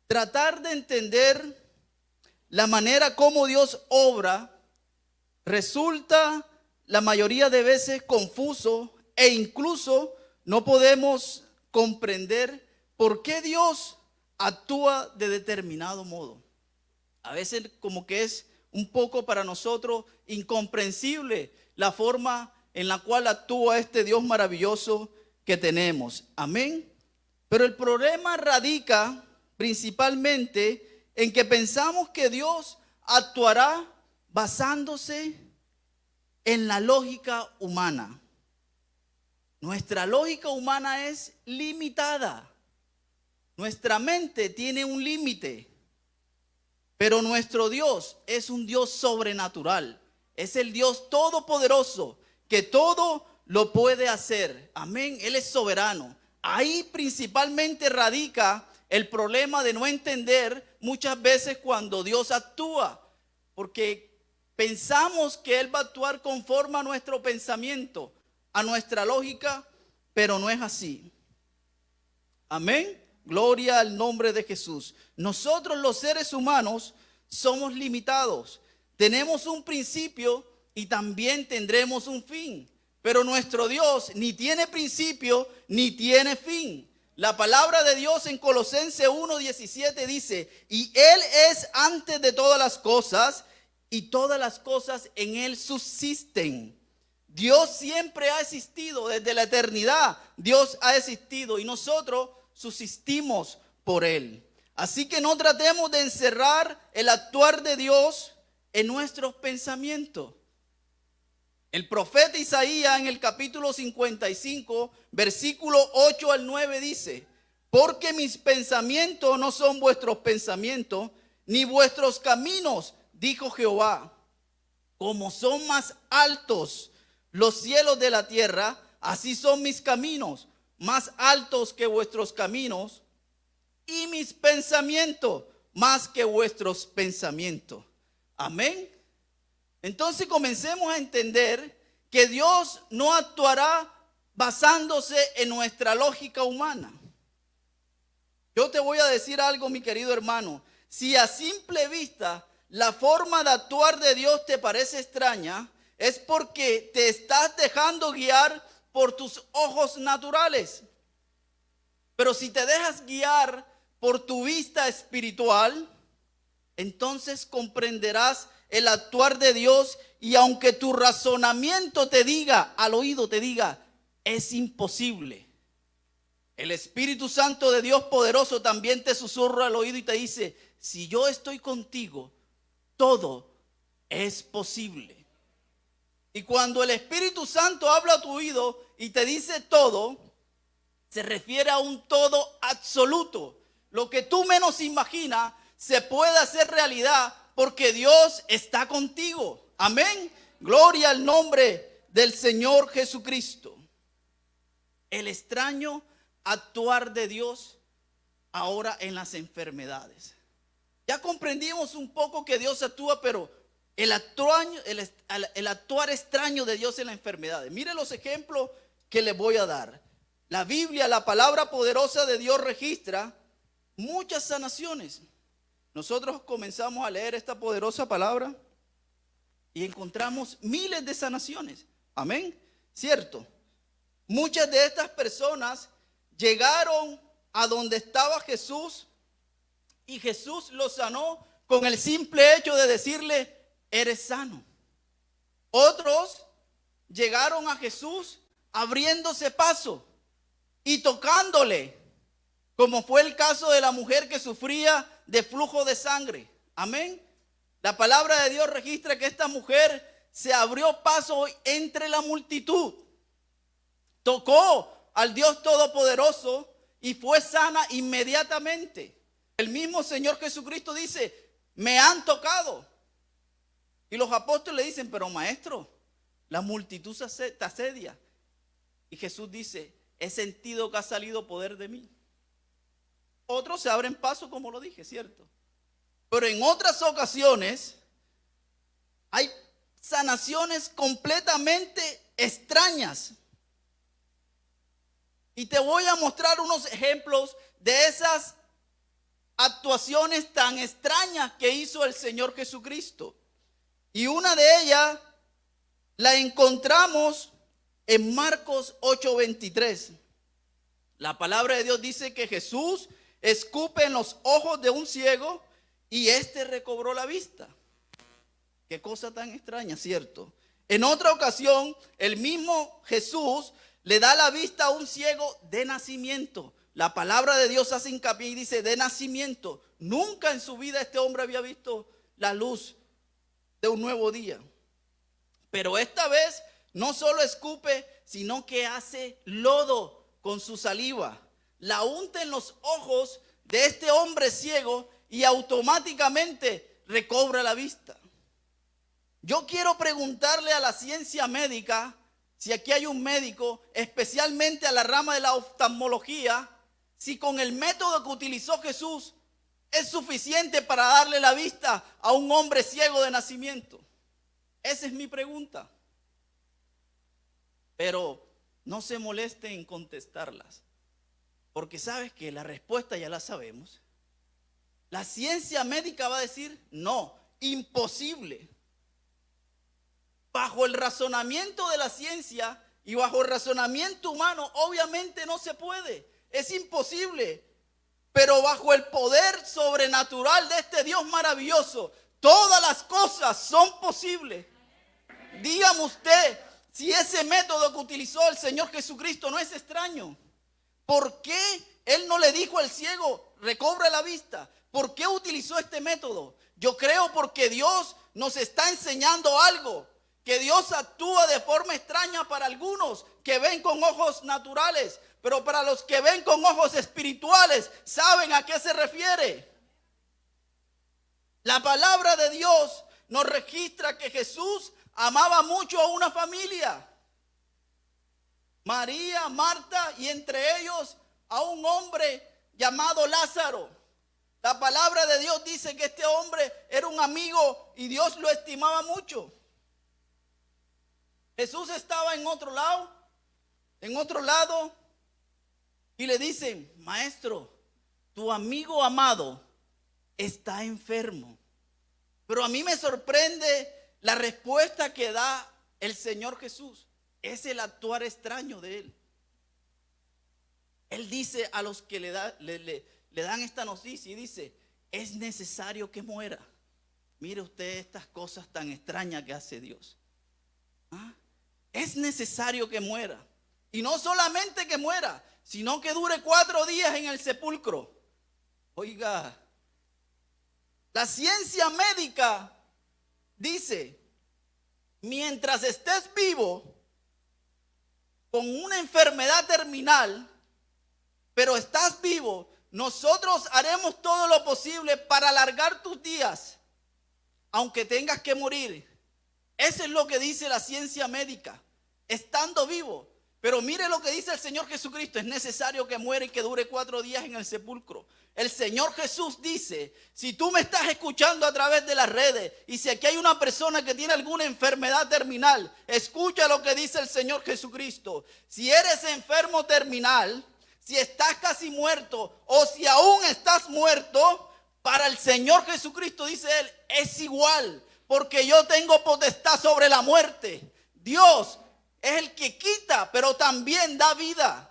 tratar de entender la manera como Dios obra resulta la mayoría de veces confuso e incluso no podemos comprender por qué Dios actúa de determinado modo. A veces como que es un poco para nosotros incomprensible la forma en la cual actúa este Dios maravilloso que tenemos. Amén. Pero el problema radica principalmente en que pensamos que Dios actuará basándose en la lógica humana. Nuestra lógica humana es limitada. Nuestra mente tiene un límite. Pero nuestro Dios es un Dios sobrenatural. Es el Dios todopoderoso que todo lo puede hacer. Amén. Él es soberano. Ahí principalmente radica el problema de no entender muchas veces cuando Dios actúa. Porque pensamos que Él va a actuar conforme a nuestro pensamiento, a nuestra lógica, pero no es así. Amén. Gloria al nombre de Jesús. Nosotros los seres humanos somos limitados. Tenemos un principio y también tendremos un fin. Pero nuestro Dios ni tiene principio ni tiene fin. La palabra de Dios en Colosenses 1:17 dice: y Él es antes de todas las cosas y todas las cosas en Él subsisten. Dios siempre ha existido, desde la eternidad Dios ha existido y nosotros subsistimos por Él. Así que no tratemos de encerrar el actuar de Dios en nuestros pensamientos. El profeta Isaías en el capítulo 55, versículo 8 al 9 dice: porque mis pensamientos no son vuestros pensamientos, ni vuestros caminos, dijo Jehová. Como son más altos los cielos de la tierra, así son mis caminos, más altos que vuestros caminos, y mis pensamientos más que vuestros pensamientos. Amén. Entonces comencemos a entender que Dios no actuará basándose en nuestra lógica humana. Yo te voy a decir algo, mi querido hermano. Si a simple vista la forma de actuar de Dios te parece extraña, es porque te estás dejando guiar por tus ojos naturales. Pero si te dejas guiar por tu vista espiritual, entonces comprenderás el actuar de Dios, y aunque tu razonamiento te diga, al oído te diga, es imposible, el Espíritu Santo de Dios poderoso también te susurra al oído y te dice: si yo estoy contigo, todo es posible. Y cuando el Espíritu Santo habla a tu oído y te dice todo, se refiere a un todo absoluto. Lo que tú menos imaginas se puede hacer realidad porque Dios está contigo. Amén. Gloria al nombre del Señor Jesucristo. El extraño actuar de Dios ahora en las enfermedades. Ya comprendimos un poco que Dios actúa, pero el actuar extraño de Dios en las enfermedades. Mire los ejemplos que les voy a dar. La Biblia, la palabra poderosa de Dios, registra muchas sanaciones. Nosotros comenzamos a leer esta poderosa palabra y encontramos miles de sanaciones. Amén. ¿Cierto? Muchas de estas personas llegaron a donde estaba Jesús y Jesús los sanó con el simple hecho de decirle: eres sano. Otros llegaron a Jesús abriéndose paso y tocándole, como fue el caso de la mujer que sufría de flujo de sangre. Amén. La palabra de Dios registra que esta mujer se abrió paso entre la multitud, tocó al Dios Todopoderoso y fue sana inmediatamente. El mismo Señor Jesucristo dice: me han tocado. Y los apóstoles le dicen: pero maestro, la multitud te asedia. Y Jesús dice: he sentido que ha salido poder de mí. Otros se abren paso, como lo dije, ¿cierto? Pero en otras ocasiones hay sanaciones completamente extrañas. Y te voy a mostrar unos ejemplos de esas actuaciones tan extrañas que hizo el Señor Jesucristo. Y una de ellas la encontramos en Marcos 8:23. La palabra de Dios dice que Jesús escupe en los ojos de un ciego y éste recobró la vista. Qué cosa tan extraña, ¿cierto? En otra ocasión, el mismo Jesús le da la vista a un ciego de nacimiento. La palabra de Dios hace hincapié y dice de nacimiento. Nunca en su vida este hombre había visto la luz de un nuevo día. Pero esta vez no solo escupe, sino que hace lodo con su saliva. La unta en los ojos de este hombre ciego y automáticamente recobra la vista. Yo quiero preguntarle a la ciencia médica, si aquí hay un médico, especialmente a la rama de la oftalmología, si con el método que utilizó Jesús es suficiente para darle la vista a un hombre ciego de nacimiento. Esa es mi pregunta. Pero no se moleste en contestarlas, porque sabes que la respuesta ya la sabemos. La ciencia médica va a decir no, imposible. Bajo el razonamiento de la ciencia y bajo el razonamiento humano, obviamente no se puede, es imposible. Pero bajo el poder sobrenatural de este Dios maravilloso, todas las cosas son posibles. Dígame usted, si ese método que utilizó el Señor Jesucristo no es extraño, ¿por qué Él no le dijo al ciego, recobra la vista? ¿Por qué utilizó este método? Yo creo porque Dios nos está enseñando algo, que Dios actúa de forma extraña para algunos que ven con ojos naturales, pero para los que ven con ojos espirituales, ¿saben a qué se refiere? La palabra de Dios nos registra que Jesús amaba mucho a una familia. María, Marta y entre ellos a un hombre llamado Lázaro. La palabra de Dios dice que este hombre era un amigo y Dios lo estimaba mucho. Jesús estaba en otro lado y le dicen, maestro, tu amigo amado está enfermo. Pero a mí me sorprende la respuesta que da el Señor Jesús. Es el actuar extraño de Él. Él dice a los que le dan esta noticia y dice, es necesario que muera. Mire usted estas cosas tan extrañas que hace Dios. ¿Ah? Es necesario que muera. Y no solamente que muera, sino que dure 4 días en el sepulcro. Oiga, la ciencia médica dice, mientras estés vivo con una enfermedad terminal, pero estás vivo, nosotros haremos todo lo posible para alargar tus días, aunque tengas que morir. Eso es lo que dice la ciencia médica, estando vivo. Pero mire lo que dice el Señor Jesucristo, es necesario que muera y que dure 4 días en el sepulcro. El Señor Jesús dice, si tú me estás escuchando a través de las redes y si aquí hay una persona que tiene alguna enfermedad terminal, escucha lo que dice el Señor Jesucristo. Si eres enfermo terminal, si estás casi muerto o si aún estás muerto, para el Señor Jesucristo, dice Él, es igual, porque yo tengo potestad sobre la muerte. Dios es el que quita, pero también da vida.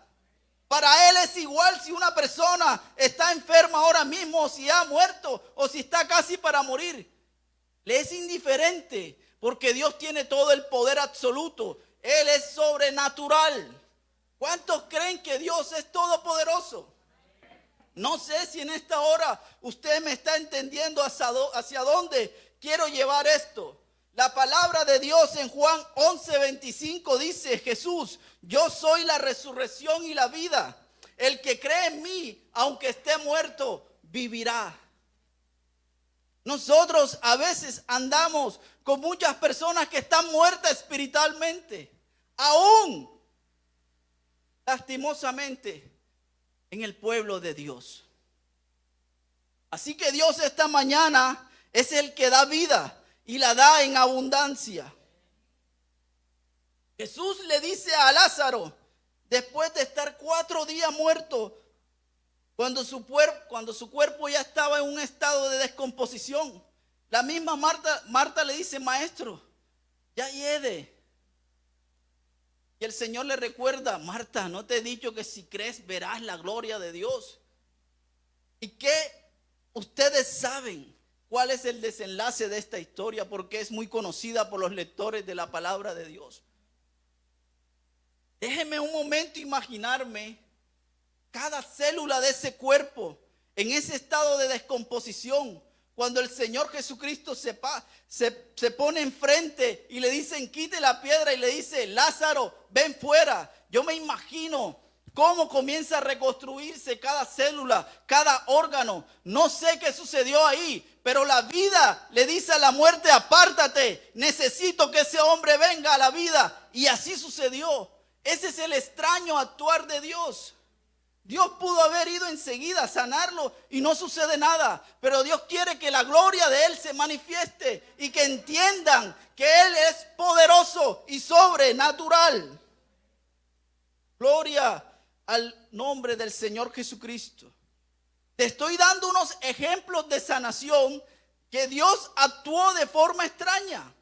Para Él es igual si una persona está enferma ahora mismo, o si ha muerto, o si está casi para morir. Le es indiferente, porque Dios tiene todo el poder absoluto. Él es sobrenatural. ¿Cuántos creen que Dios es todopoderoso? No sé si en esta hora usted me está entendiendo hacia dónde quiero llevar esto. La palabra de Dios en Juan 11:25 dice, Jesús, yo soy la resurrección y la vida. El que cree en mí, aunque esté muerto, vivirá. Nosotros a veces andamos con muchas personas que están muertas espiritualmente, aún lastimosamente en el pueblo de Dios. Así que Dios esta mañana es el que da vida y la da en abundancia. Jesús le dice a Lázaro, después de estar 4 días muerto, cuando su cuerpo ya estaba en un estado de descomposición. La misma Marta le dice: maestro, ya hiede. Y el Señor le recuerda: Marta, ¿no te he dicho que si crees verás la gloria de Dios? ¿Y qué? Ustedes saben cuál es el desenlace de esta historia, porque es muy conocida por los lectores de la palabra de Dios. Déjenme un momento imaginarme cada célula de ese cuerpo en ese estado de descomposición, cuando el Señor Jesucristo se pone enfrente y le dicen: quite la piedra, y le dice: Lázaro, ven fuera. Yo me imagino cómo comienza a reconstruirse cada célula, cada órgano. No sé qué sucedió ahí, pero la vida le dice a la muerte: apártate, necesito que ese hombre venga a la vida. Y así sucedió. Ese es el extraño actuar de Dios. Dios pudo haber ido enseguida a sanarlo y no sucede nada, pero Dios quiere que la gloria de Él se manifieste y que entiendan que Él es poderoso y sobrenatural. Gloria al nombre del Señor Jesucristo. Te estoy dando unos ejemplos de sanación que Dios actuó de forma extraña,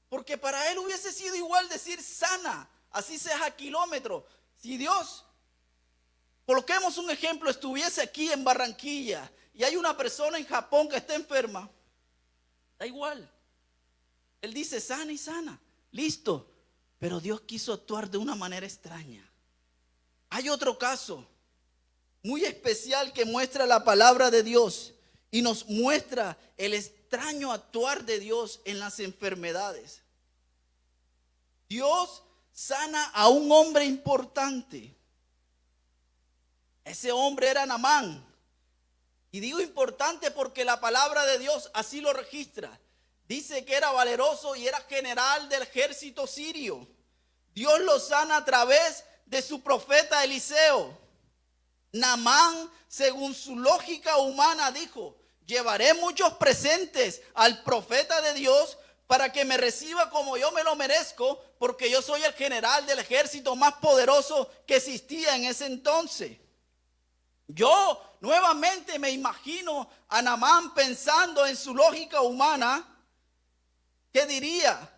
porque para Él hubiese sido igual decir sana, así sea a kilómetros. Si Dios, coloquemos un ejemplo, estuviese aquí en Barranquilla y hay una persona en Japón que está enferma, da igual. Él dice: sana y sana, listo. Pero Dios quiso actuar de una manera extraña. Hay otro caso muy especial que muestra la palabra de Dios y nos muestra el extraño actuar de Dios en las enfermedades. Dios sana a un hombre importante. Ese hombre era Naamán. Y digo importante porque la palabra de Dios así lo registra. Dice que era valeroso y era general del ejército sirio. Dios lo sana a través de su profeta Eliseo. Naamán, según su lógica humana, dijo: llevaré muchos presentes al profeta de Dios para que me reciba como yo me lo merezco, porque yo soy el general del ejército más poderoso que existía en ese entonces. Yo nuevamente me imagino a Naamán pensando en su lógica humana, que diría: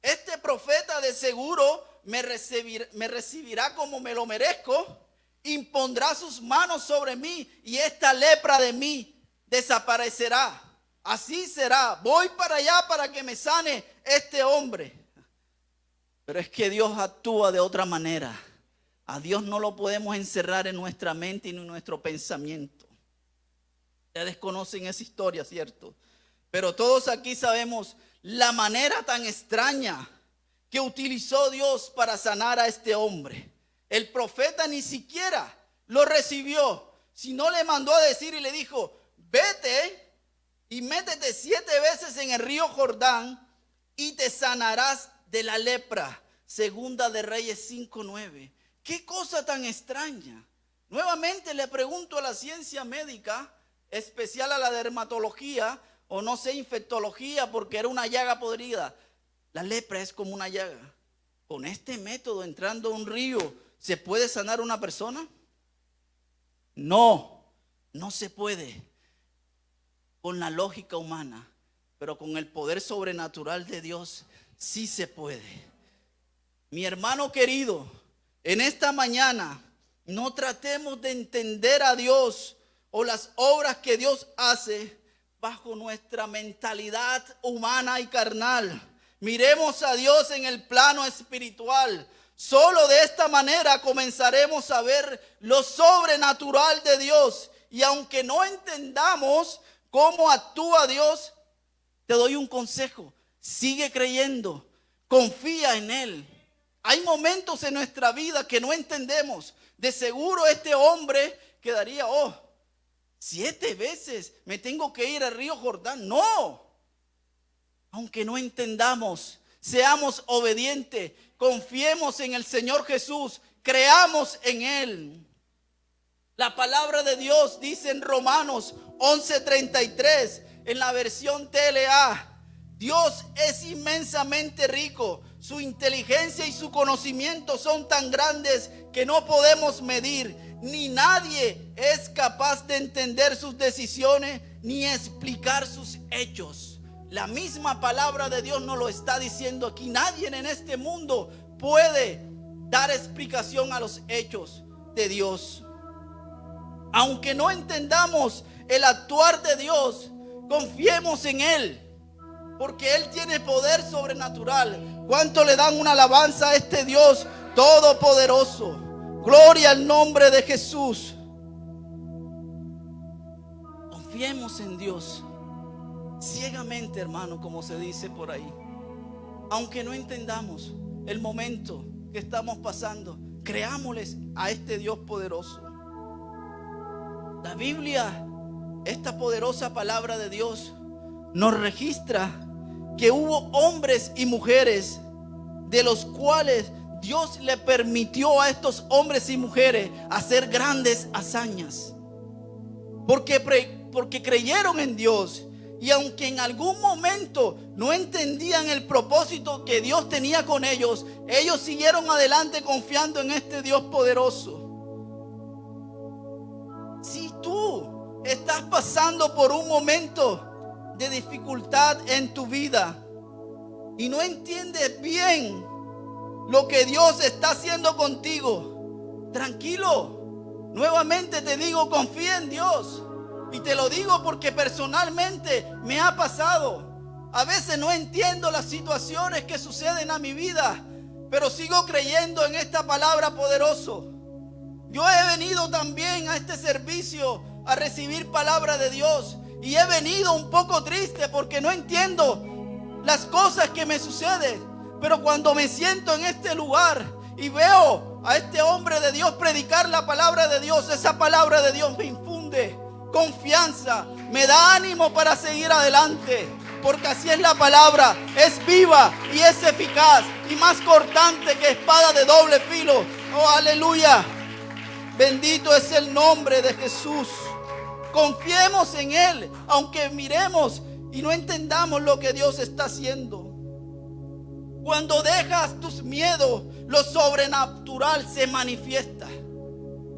este profeta de seguro me recibirá como me lo merezco, impondrá sus manos sobre mí y esta lepra de mí desaparecerá. Así será. Voy para allá para que me sane este hombre. Pero es que Dios actúa de otra manera. A Dios no lo podemos encerrar en nuestra mente y en nuestro pensamiento. Ustedes conocen esa historia, ¿cierto? Pero todos aquí sabemos la manera tan extraña que utilizó Dios para sanar a este hombre. El profeta ni siquiera lo recibió, sino le mandó a decir y le dijo: vete y métete 7 veces en el río Jordán y te sanarás de la lepra. Segunda de Reyes 5:9. Qué cosa tan extraña. Nuevamente le pregunto a la ciencia médica, especial a la dermatología, o no sé, infectología, porque era una llaga podrida. La lepra es como una llaga. Con este método, entrando a un río, ¿se puede sanar una persona? No, no se puede. Con la lógica humana, pero con el poder sobrenatural de Dios, sí se puede. Mi hermano querido, en esta mañana no tratemos de entender a Dios o las obras que Dios hace bajo nuestra mentalidad humana y carnal. Miremos a Dios en el plano espiritual. Solo de esta manera comenzaremos a ver lo sobrenatural de Dios. Y aunque no entendamos cómo actúa Dios, te doy un consejo: sigue creyendo, confía en Él. Hay momentos en nuestra vida que no entendemos. De seguro este hombre quedaría: 7 veces me tengo que ir al río Jordán. No. Aunque no entendamos, seamos obedientes, confiemos en el Señor Jesús, creamos en Él. La palabra de Dios dice en Romanos 11:33, en la versión TLA: Dios es inmensamente rico, su inteligencia y su conocimiento son tan grandes que no podemos medir ni nadie es capaz de entender sus decisiones ni explicar sus hechos. La misma palabra de Dios nos lo está diciendo aquí. Nadie en este mundo puede dar explicación a los hechos de Dios. Aunque no entendamos el actuar de Dios, confiemos en Él, porque Él tiene poder sobrenatural. ¿Cuánto le dan una alabanza a este Dios todopoderoso? Gloria al nombre de Jesús. Confiemos en Dios ciegamente, hermano, como se dice por ahí. Aunque no entendamos el momento que estamos pasando, creámosles a este Dios poderoso. La Biblia, esta poderosa palabra de Dios, nos registra que hubo hombres y mujeres de los cuales Dios le permitió a estos hombres y mujeres hacer grandes hazañas, porque creyeron en Dios. Y aunque en algún momento no entendían el propósito que Dios tenía con ellos, ellos siguieron adelante confiando en este Dios poderoso. Si tú estás pasando por un momento de dificultad en tu vida y no entiendes bien lo que Dios está haciendo contigo, tranquilo. Nuevamente te digo, confía en Dios. Y te lo digo porque personalmente me ha pasado. A veces no entiendo las situaciones que suceden a mi vida, pero sigo creyendo en esta palabra poderoso. Yo he venido también a este servicio a recibir palabra de Dios, y he venido un poco triste porque no entiendo las cosas que me suceden. Pero cuando me siento en este lugar y veo a este hombre de Dios predicar la palabra de Dios, esa palabra de Dios me infunde confianza, me da ánimo para seguir adelante, porque así es la palabra, es viva y es eficaz y más cortante que espada de doble filo. Oh, aleluya, bendito es el nombre de Jesús. Confiemos en Él, aunque miremos y no entendamos lo que Dios está haciendo. Cuando dejas tus miedos, lo sobrenatural se manifiesta.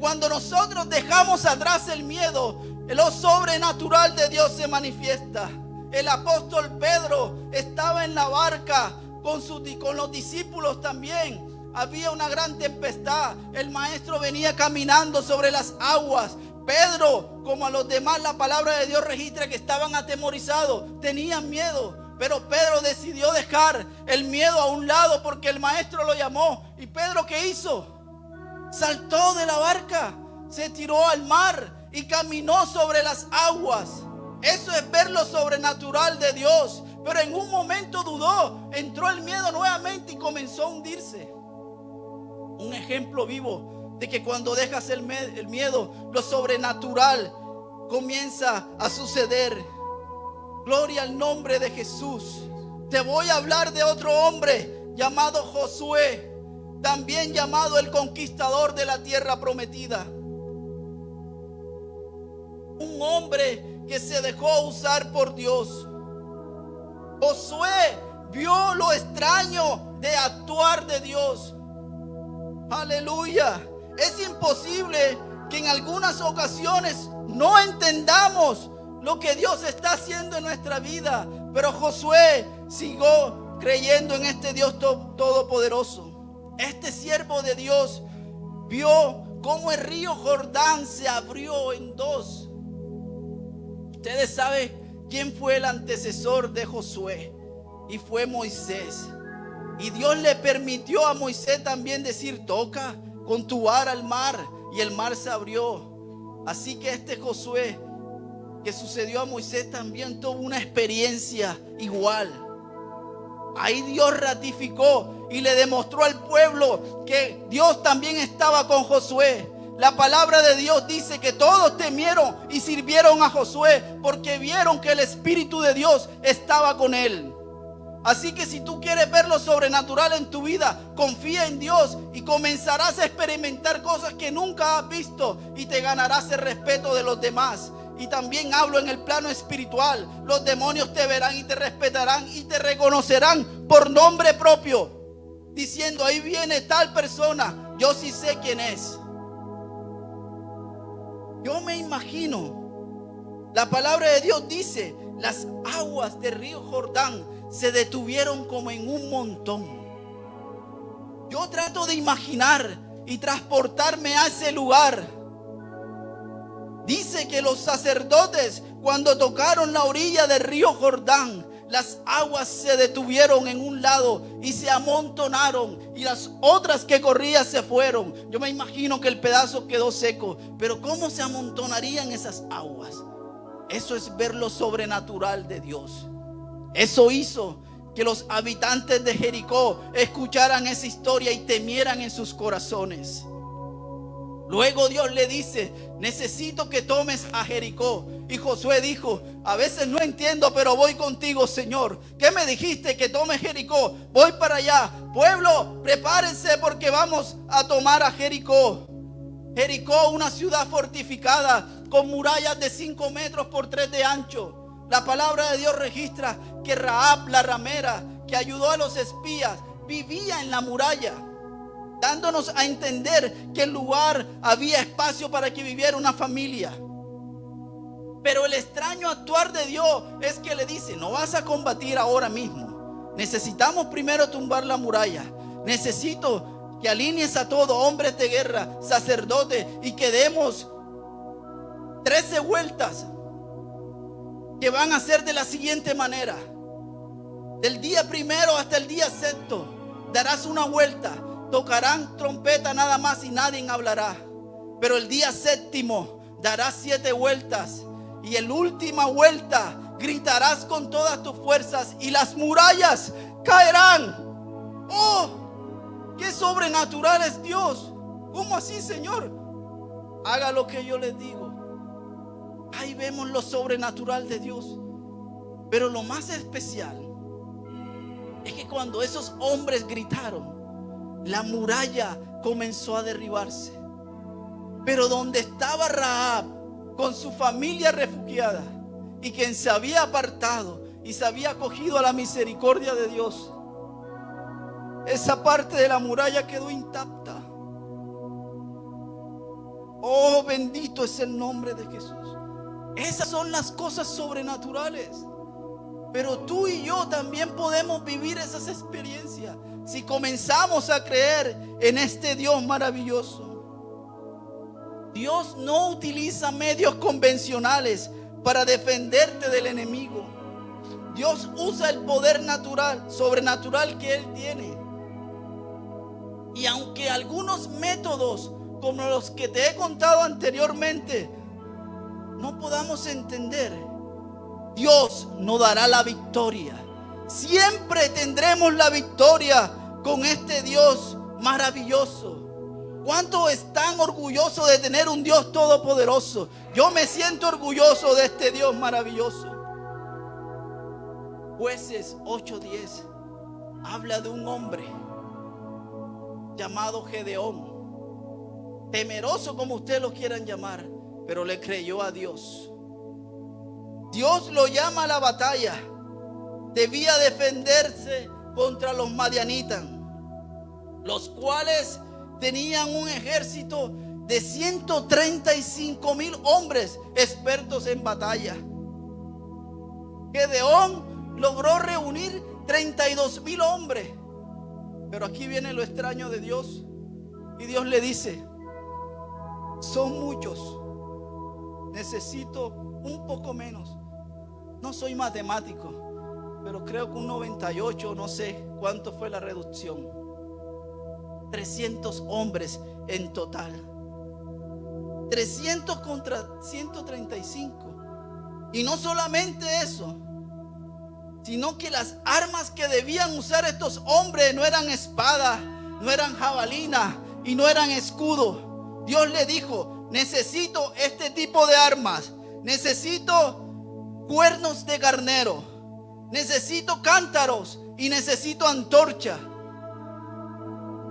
Cuando nosotros dejamos atrás el miedo, lo sobrenatural de Dios se manifiesta. El apóstol Pedro estaba en la barca con los discípulos también. Había una gran tempestad. El maestro venía caminando sobre las aguas. Pedro, como a los demás, la palabra de Dios registra que estaban atemorizados, tenían miedo. Pero Pedro decidió dejar el miedo a un lado porque el maestro lo llamó. ¿Y Pedro qué hizo? Saltó de la barca, se tiró al mar y caminó sobre las aguas. Eso es ver lo sobrenatural de Dios. Pero en un momento dudó, entró el miedo nuevamente y comenzó a hundirse. Un ejemplo vivo de que cuando dejas el miedo, lo sobrenatural comienza a suceder. Gloria al nombre de Jesús. Te voy a hablar de otro hombre llamado Josué, también llamado el conquistador de la tierra prometida. Un hombre que se dejó usar por Dios. Josué vio lo extraño de actuar de Dios. Aleluya. Es imposible que en algunas ocasiones no entendamos lo que Dios está haciendo en nuestra vida. Pero Josué siguió creyendo en este Dios todopoderoso. Este siervo de Dios vio cómo el río Jordán se abrió en dos. Ustedes saben quién fue el antecesor de Josué, y fue Moisés. Y Dios le permitió a Moisés también decir: toca con tu vara al mar, y el mar se abrió. Así que este Josué que sucedió a Moisés también tuvo una experiencia igual. Ahí Dios ratificó y le demostró al pueblo que Dios también estaba con Josué. La palabra de Dios dice que todos temieron y sirvieron a Josué porque vieron que el Espíritu de Dios estaba con él. Así que si tú quieres ver lo sobrenatural en tu vida, confía en Dios y comenzarás a experimentar cosas que nunca has visto, y te ganarás el respeto de los demás. Y también hablo en el plano espiritual. Los demonios te verán y te respetarán y te reconocerán por nombre propio, diciendo: ahí viene tal persona, yo sí sé quién es. Yo me imagino, la palabra de Dios dice, las aguas del río Jordán se detuvieron como en un montón. Yo trato de imaginar y transportarme a ese lugar. Dice que los sacerdotes, cuando tocaron la orilla del río Jordán, las aguas se detuvieron en un lado y se amontonaron, y las otras que corrían se fueron. Yo me imagino que el pedazo quedó seco, pero ¿cómo se amontonarían esas aguas? Eso es ver lo sobrenatural de Dios. Eso hizo que los habitantes de Jericó escucharan esa historia y temieran en sus corazones. Luego Dios le dice: necesito que tomes a Jericó. Y Josué dijo: a veces no entiendo, pero voy contigo, Señor. ¿Qué me dijiste? Que tome Jericó. Voy para allá. Pueblo, prepárense porque vamos a tomar a Jericó. Jericó, una ciudad fortificada con murallas de 5 metros por 3 de ancho. La palabra de Dios registra que Rahab, la ramera, que ayudó a los espías, vivía en la muralla, dándonos a entender que el lugar había espacio para que viviera una familia. Pero el extraño actuar de Dios es que le dice: no vas a combatir ahora mismo. Necesitamos primero tumbar la muralla. Necesito que alinees a todos, hombres de guerra, sacerdotes, y que demos 13 vueltas, que van a ser de la siguiente manera. Del día primero hasta el día sexto darás una vuelta. Tocarán trompeta nada más y nadie hablará. Pero el día séptimo darás 7 vueltas, y en la última vuelta gritarás con todas tus fuerzas y las murallas caerán. ¡Oh! ¡Qué sobrenatural es Dios! ¿Cómo así, Señor? Haga lo que yo les digo. Ahí vemos lo sobrenatural de Dios. Pero lo más especial es que cuando esos hombres gritaron, la muralla comenzó a derribarse. Pero donde estaba Rahab con su familia refugiada, y quien se había apartado y se había acogido a la misericordia de Dios, esa parte de la muralla quedó intacta. Oh, bendito es el nombre de Jesús. Esas son las cosas sobrenaturales. Pero tú y yo también podemos vivir esas experiencias si comenzamos a creer en este Dios maravilloso. Dios no utiliza medios convencionales para defenderte del enemigo. Dios usa el poder natural, sobrenatural que Él tiene. Y aunque algunos métodos, como los que te he contado anteriormente, no podamos entender, Dios nos dará la victoria. Siempre tendremos la victoria con este Dios maravilloso. ¿Cuántos están orgullosos de tener un Dios todopoderoso? Yo me siento orgulloso de este Dios maravilloso. Jueces 8:10 habla de un hombre llamado Gedeón, temeroso como ustedes lo quieran llamar, pero le creyó a Dios. Dios lo llama a la batalla. Debía defenderse contra los madianitas, los cuales tenían un ejército de 135,000 hombres expertos en batalla. Gedeón logró reunir 32,000 hombres. Pero aquí viene lo extraño de Dios. Y Dios le dice: son muchos, necesito un poco menos. No soy matemático, pero creo que un 98, no sé cuánto fue la reducción. 300 hombres en total. 300 contra 135. Y no solamente eso, sino que las armas que debían usar estos hombres no eran espadas, no eran jabalinas y no eran escudos. Dios le dijo: necesito este tipo de armas. Necesito cuernos de carnero, necesito cántaros y necesito antorcha.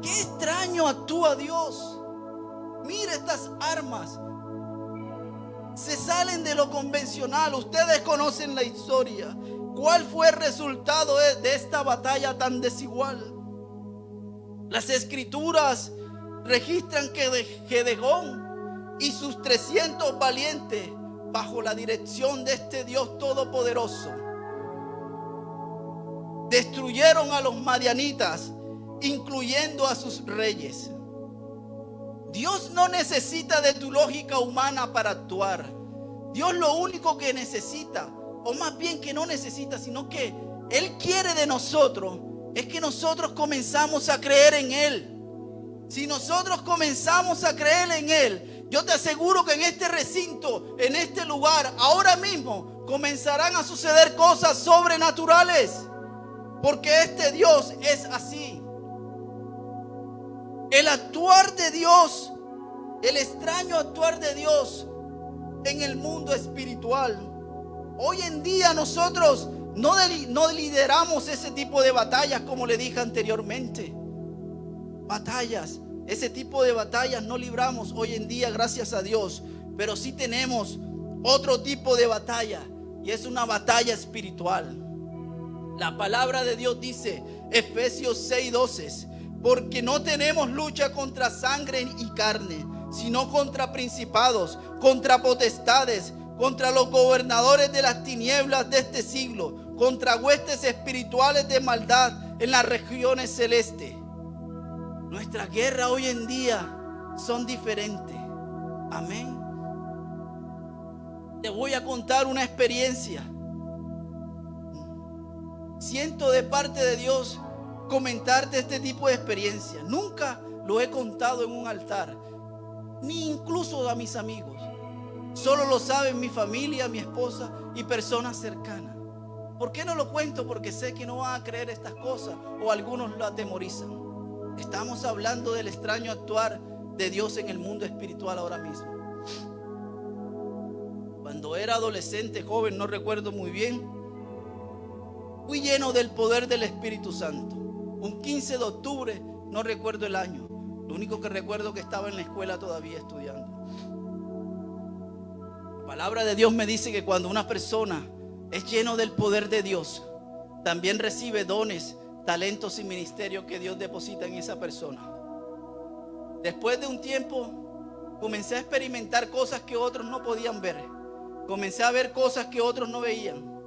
Qué extraño actúa Dios. Mira estas armas. Se salen de lo convencional. Ustedes conocen la historia. ¿Cuál fue el resultado de esta batalla tan desigual? Las escrituras registran que Gedeón y sus 300 valientes bajo la dirección de este Dios todopoderoso destruyeron a los madianitas, incluyendo a sus reyes. Dios no necesita de tu lógica humana para actuar. Dios lo único que necesita, o más bien que no necesita, sino que Él quiere de nosotros, es que nosotros comenzamos a creer en Él. Si nosotros comenzamos a creer en Él, yo te aseguro que en este recinto, en este lugar, ahora mismo comenzarán a suceder cosas sobrenaturales. Porque este Dios es así. El actuar de Dios, el extraño actuar de Dios en el mundo espiritual. Hoy en día nosotros no lideramos ese tipo de batallas, como le dije anteriormente. Batallas, ese tipo de batallas no libramos hoy en día, gracias a Dios. Pero sí tenemos otro tipo de batalla, y es una batalla espiritual. La palabra de Dios dice, Efesios 6:12, porque no tenemos lucha contra sangre y carne, sino contra principados, contra potestades, contra los gobernadores de las tinieblas de este siglo, contra huestes espirituales de maldad en las regiones celestes. Nuestra guerra hoy en día son diferentes. Amén. Te voy a contar una experiencia. Siento de parte de Dios comentarte este tipo de experiencia. Nunca lo he contado en un altar, ni incluso a mis amigos. Solo lo saben mi familia, mi esposa y personas cercanas. ¿Por qué no lo cuento? Porque sé que no van a creer estas cosas, o algunos lo atemorizan. Estamos hablando del extraño actuar de Dios en el mundo espiritual ahora mismo. Cuando era adolescente, joven, no recuerdo muy bien, fui lleno del poder del Espíritu Santo. Un 15 de octubre, no recuerdo el año. Lo único que recuerdo es que estaba en la escuela todavía estudiando. La palabra de Dios me dice que cuando una persona es lleno del poder de Dios, también recibe dones, talentos y ministerios que Dios deposita en esa persona. Después de un tiempo, comencé a experimentar cosas que otros no podían ver. Comencé a ver cosas que otros no veían.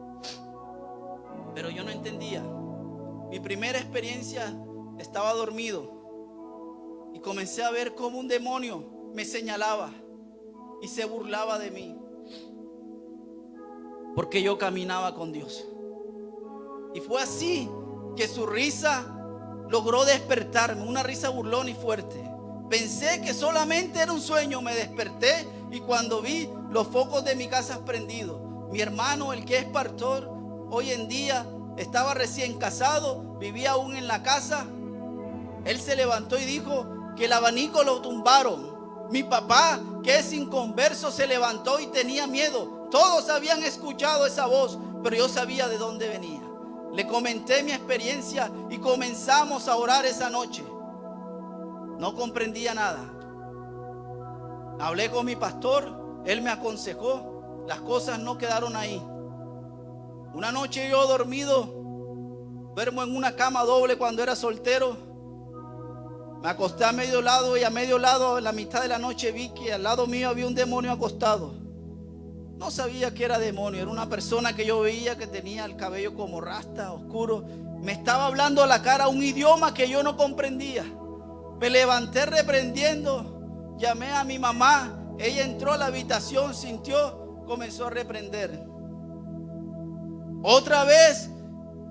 Pero yo no entendía. Mi primera experiencia, estaba dormido y comencé a ver cómo un demonio me señalaba y se burlaba de mí, porque yo caminaba con Dios. Y fue así que su risa logró despertarme, una risa burlona y fuerte. Pensé que solamente era un sueño, me desperté y cuando vi los focos de mi casa prendidos, mi hermano, el que es pastor, hoy en día estaba recién casado, vivía aún en la casa. Él se levantó y dijo que el abanico lo tumbaron. Mi papá, que es inconverso, se levantó y tenía miedo. Todos habían escuchado esa voz, pero yo sabía de dónde venía. Le comenté mi experiencia y comenzamos a orar esa noche. No comprendía nada. Hablé con mi pastor, él me aconsejó. Las cosas no quedaron ahí. Una noche yo dormido, duermo en una cama doble cuando era soltero. Me acosté a medio lado y a medio lado, en la mitad de la noche, vi que al lado mío había un demonio acostado. No sabía que era demonio, era una persona que yo veía que tenía el cabello como rasta, oscuro. Me estaba hablando a la cara un idioma que yo no comprendía. Me levanté reprendiendo, llamé a mi mamá. Ella entró a la habitación, sintió, comenzó a reprender. Otra vez,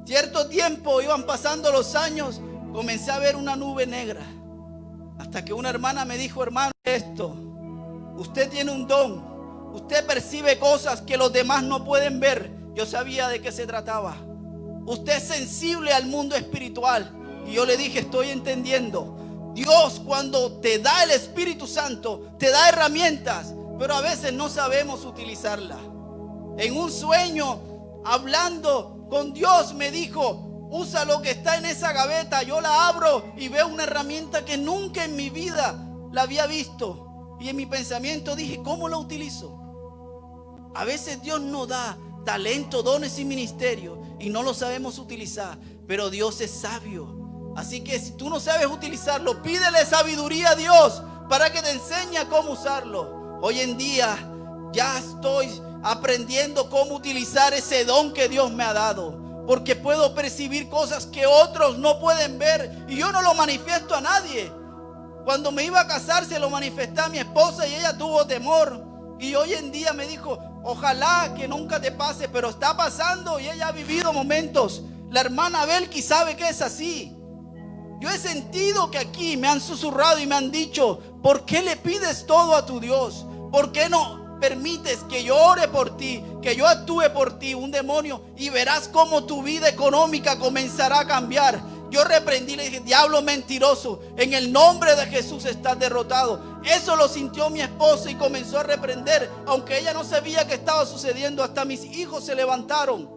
cierto tiempo, iban pasando los años, comencé a ver una nube negra. Hasta que una hermana me dijo: hermano, usted tiene un don, usted percibe cosas que los demás no pueden ver. Yo sabía de qué se trataba. Usted es sensible al mundo espiritual. Y yo le dije: estoy entendiendo. Dios, cuando te da el Espíritu Santo, te da herramientas, pero a veces no sabemos utilizarlas. En un sueño, hablando con Dios, me dijo: usa lo que está en esa gaveta. Yo la abro y veo una herramienta que nunca en mi vida la había visto. Y en mi pensamiento dije: ¿cómo la utilizo? A veces Dios nos da talento, dones y ministerios y no lo sabemos utilizar, pero Dios es sabio. Así que si tú no sabes utilizarlo, pídele sabiduría a Dios para que te enseñe cómo usarlo. Hoy en día ya estoy aprendiendo cómo utilizar ese don que Dios me ha dado, porque puedo percibir cosas que otros no pueden ver y yo no lo manifiesto a nadie. Cuando me iba a casar se lo manifesté a mi esposa y ella tuvo temor, y hoy en día me dijo: ojalá que nunca te pase, pero está pasando, y ella ha vivido momentos. La hermana Belki sabe que es así. Yo he sentido que aquí me han susurrado y me han dicho: ¿por qué le pides todo a tu Dios? ¿Por qué no permites que yo ore por ti, que yo actúe por ti, un demonio, y verás cómo tu vida económica comenzará a cambiar? Yo reprendí, le dije: diablo mentiroso, en el nombre de Jesús estás derrotado. Eso lo sintió mi esposa y comenzó a reprender, aunque ella no sabía que estaba sucediendo. Hasta mis hijos se levantaron.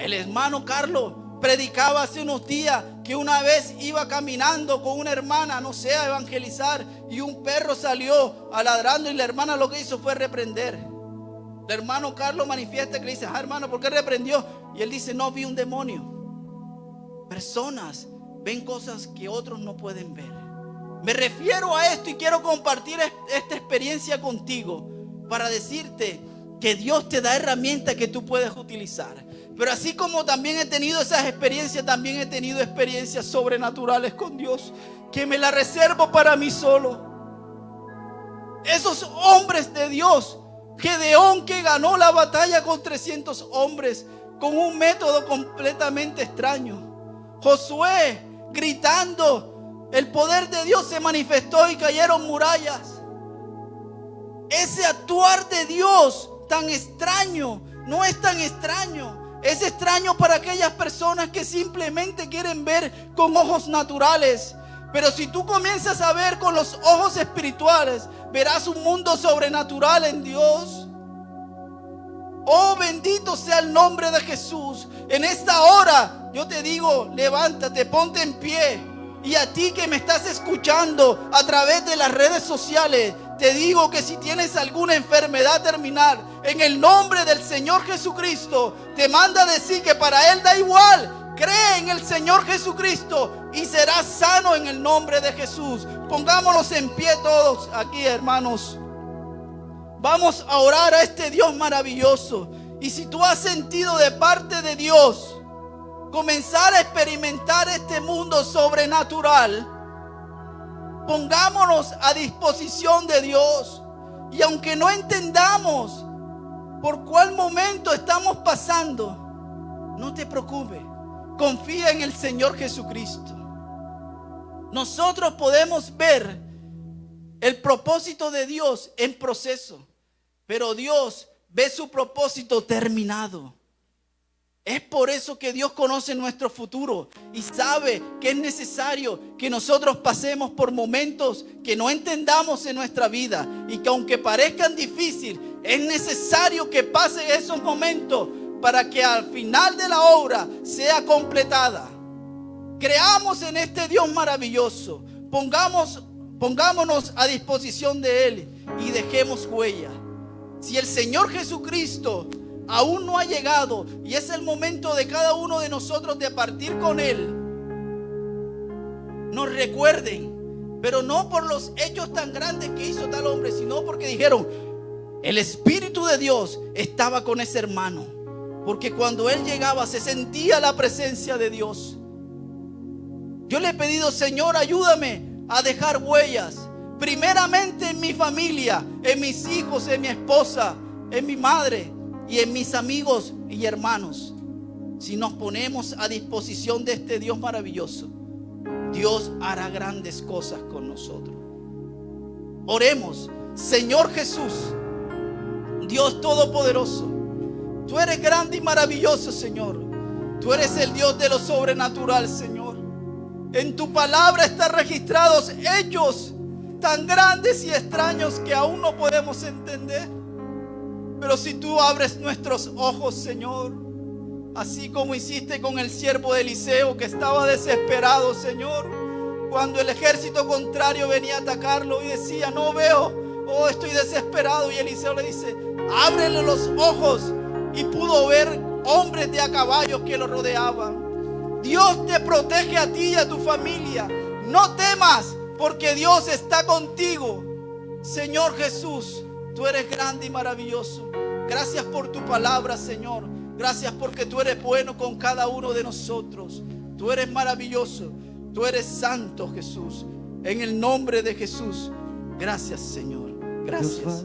El hermano Carlos predicaba hace unos días que una vez iba caminando con una hermana, no sé, a evangelizar, y un perro salió ladrando y la hermana lo que hizo fue reprender. El hermano Carlos manifiesta que le dice: hermano, ¿por qué reprendió? Y él dice: no, vi un demonio. Personas ven cosas que otros no pueden ver. Me refiero a esto y quiero compartir esta experiencia contigo para decirte que Dios te da herramientas que tú puedes utilizar. Pero así como también he tenido esas experiencias, también he tenido experiencias sobrenaturales con Dios, que me las reservo para mí solo. Esos hombres de Dios, Gedeón, que ganó la batalla con 300 hombres, con un método completamente extraño. Josué, gritando, el poder de Dios se manifestó y cayeron murallas. Ese actuar de Dios tan extraño, no es tan extraño. Es extraño para aquellas personas que simplemente quieren ver con ojos naturales. Pero si tú comienzas a ver con los ojos espirituales, verás un mundo sobrenatural en Dios. Oh, bendito sea el nombre de Jesús. En esta hora yo te digo: levántate, ponte en pie. Y a ti que me estás escuchando a través de las redes sociales, te digo que si tienes alguna enfermedad terminal, en el nombre del Señor Jesucristo, te manda a decir que para Él da igual. Cree en el Señor Jesucristo y serás sano en el nombre de Jesús. Pongámonos en pie todos aquí, hermanos. Vamos a orar a este Dios maravilloso. Y si tú has sentido de parte de Dios comenzar a experimentar este mundo sobrenatural, pongámonos a disposición de Dios. Y aunque no entendamos por cuál momento estamos pasando, no te preocupes. Confía en el Señor Jesucristo. Nosotros podemos ver el propósito de Dios en proceso, pero Dios ve su propósito terminado. Es por eso que Dios conoce nuestro futuro y sabe que es necesario que nosotros pasemos por momentos que no entendamos en nuestra vida, y que aunque parezcan difíciles, es necesario que pasen esos momentos para que al final de la obra sea completada. Creamos en este Dios maravilloso. Pongámonos a disposición de Él y dejemos huella. Si el Señor Jesucristo aún no ha llegado y es el momento de cada uno de nosotros de partir con Él, nos recuerden, pero no por los hechos tan grandes que hizo tal hombre, sino porque dijeron: el Espíritu de Dios estaba con ese hermano. Porque cuando él llegaba se sentía la presencia de Dios. Yo le he pedido: Señor, ayúdame a dejar huellas. Primeramente en mi familia, en mis hijos, en mi esposa, en mi madre y en mis amigos y hermanos. Si nos ponemos a disposición de este Dios maravilloso, Dios hará grandes cosas con nosotros. Oremos. Señor Jesús, Dios Todopoderoso, tú eres grande y maravilloso, Señor. Tú eres el Dios de lo sobrenatural, Señor. En tu palabra están registrados hechos tan grandes y extraños que aún no podemos entender. Pero si tú abres nuestros ojos, Señor, así como hiciste con el siervo de Eliseo, que estaba desesperado, Señor, cuando el ejército contrario venía a atacarlo y decía: no veo, oh, estoy desesperado. Y Eliseo le dice: ábrele los ojos. Y pudo ver hombres de a caballo que lo rodeaban. Dios te protege a ti y a tu familia. No temas, porque Dios está contigo. Señor Jesús, tú eres grande y maravilloso. Gracias por tu palabra, Señor. Gracias porque tú eres bueno con cada uno de nosotros. Tú eres maravilloso. Tú eres santo, Jesús. En el nombre de Jesús. Gracias, Señor. Gracias.